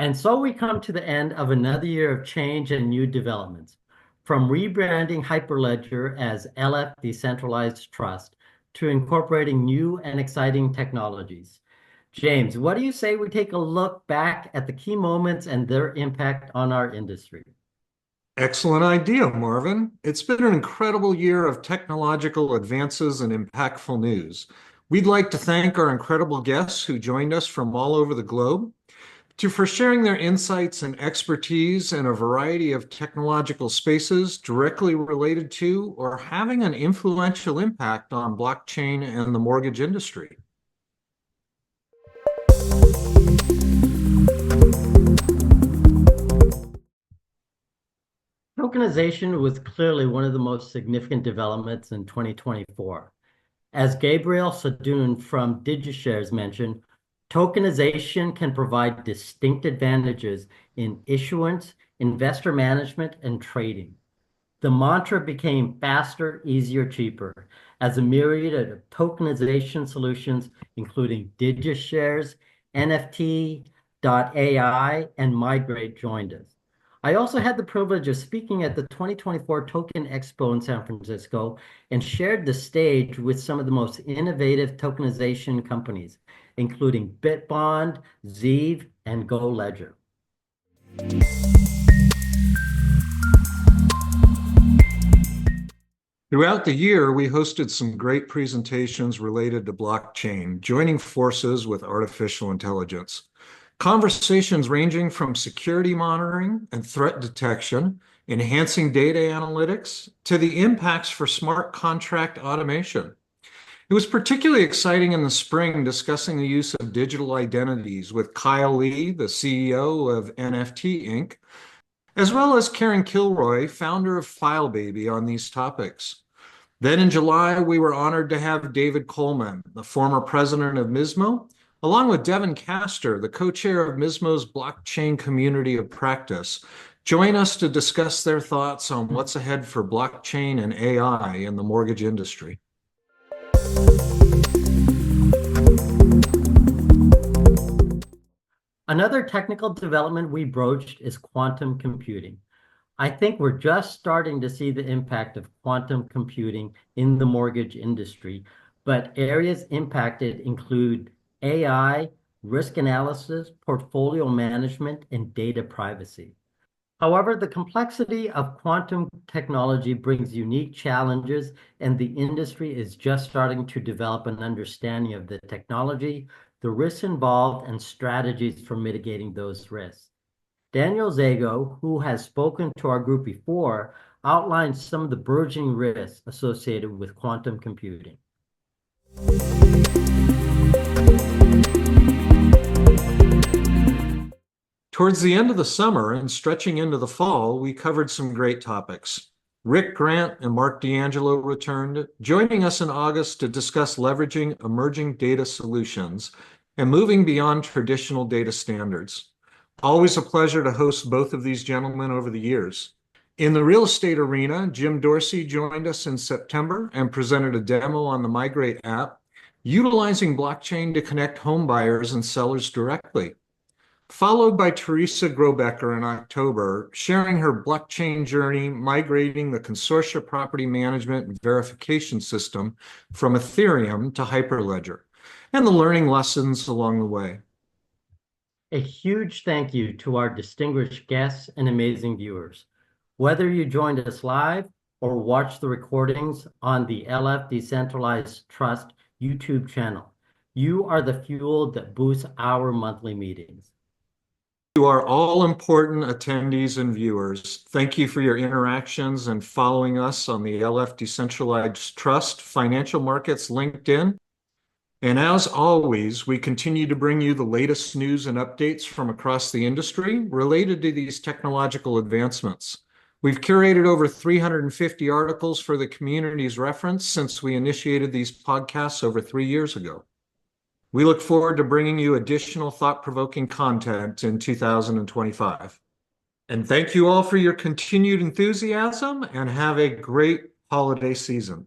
And so we come to the end of another year of change and new developments. From rebranding Hyperledger as LF Decentralized Trust to incorporating new and exciting technologies. James, what do you say we take a look back at the key moments and their impact on our industry? Excellent idea, Marvin. It's been an incredible year of technological advances and impactful news. We'd like to thank our incredible guests who joined us from all over the globe for sharing their insights and expertise in a variety of technological spaces directly related to or having an influential impact on blockchain and the mortgage industry. Tokenization was clearly one of the most significant developments in 2024. As Gabriel Sadoun from DigiShares mentioned, tokenization can provide distinct advantages in issuance, investor management, and trading. The mantra became faster, easier, cheaper, as a myriad of tokenization solutions, including DigiShares, NFT.ai, and Migrate joined us. I also had the privilege of speaking at the 2024 Token Expo in San Francisco and shared the stage with some of the most innovative tokenization companies, including Bitbond, Zeev, and GoLedger. Throughout the year, we hosted some great presentations related to blockchain, joining forces with artificial intelligence. Conversations ranging from security monitoring and threat detection, enhancing data analytics, to the impacts for smart contract automation. It was particularly exciting in the spring discussing the use of digital identities with Kyle Lee, the CEO of NFT Inc., as well as Karen Kilroy, founder of FileBaby, on these topics. Then in July, we were honored to have David Coleman, the former president of Mismo, along with Devin Castor, the co-chair of Mismo's blockchain community of practice, join us to discuss their thoughts on what's ahead for blockchain and AI in the mortgage industry. Another technical development we broached is quantum computing. I think we're just starting to see the impact of quantum computing in the mortgage industry, but areas impacted include AI, risk analysis, portfolio management, and data privacy. However, the complexity of quantum technology brings unique challenges, and the industry is just starting to develop an understanding of the technology, the risks involved, and strategies for mitigating those risks. Daniel Zago, who has spoken to our group before, outlines some of the burgeoning risks associated with quantum computing. Towards the end of the summer and stretching into the fall, we covered some great topics. Rick Grant and Mark D'Angelo returned, joining us in August to discuss leveraging emerging data solutions and moving beyond traditional data standards. Always a pleasure to host both of these gentlemen over the years. In the real estate arena, Jim Dorsey joined us in September and presented a demo on the Migrate app, utilizing blockchain to connect home buyers and sellers directly. Followed by Teresa Grobecker in October, sharing her blockchain journey migrating the consortia property management and verification system from Ethereum to Hyperledger, and the learning lessons along the way. A huge thank you to our distinguished guests and amazing viewers. Whether you joined us live or watched the recordings on the LF Decentralized Trust YouTube channel, you are the fuel that boosts our monthly meetings. To our all-important attendees and viewers, thank you for your interactions and following us on the LF Decentralized Trust Financial Markets LinkedIn. And as always, we continue to bring you the latest news and updates from across the industry related to these technological advancements. We've curated over 350 articles for the community's reference since we initiated these podcasts over 3 years ago. We look forward to bringing you additional thought-provoking content in 2025. And thank you all for your continued enthusiasm and have a great holiday season.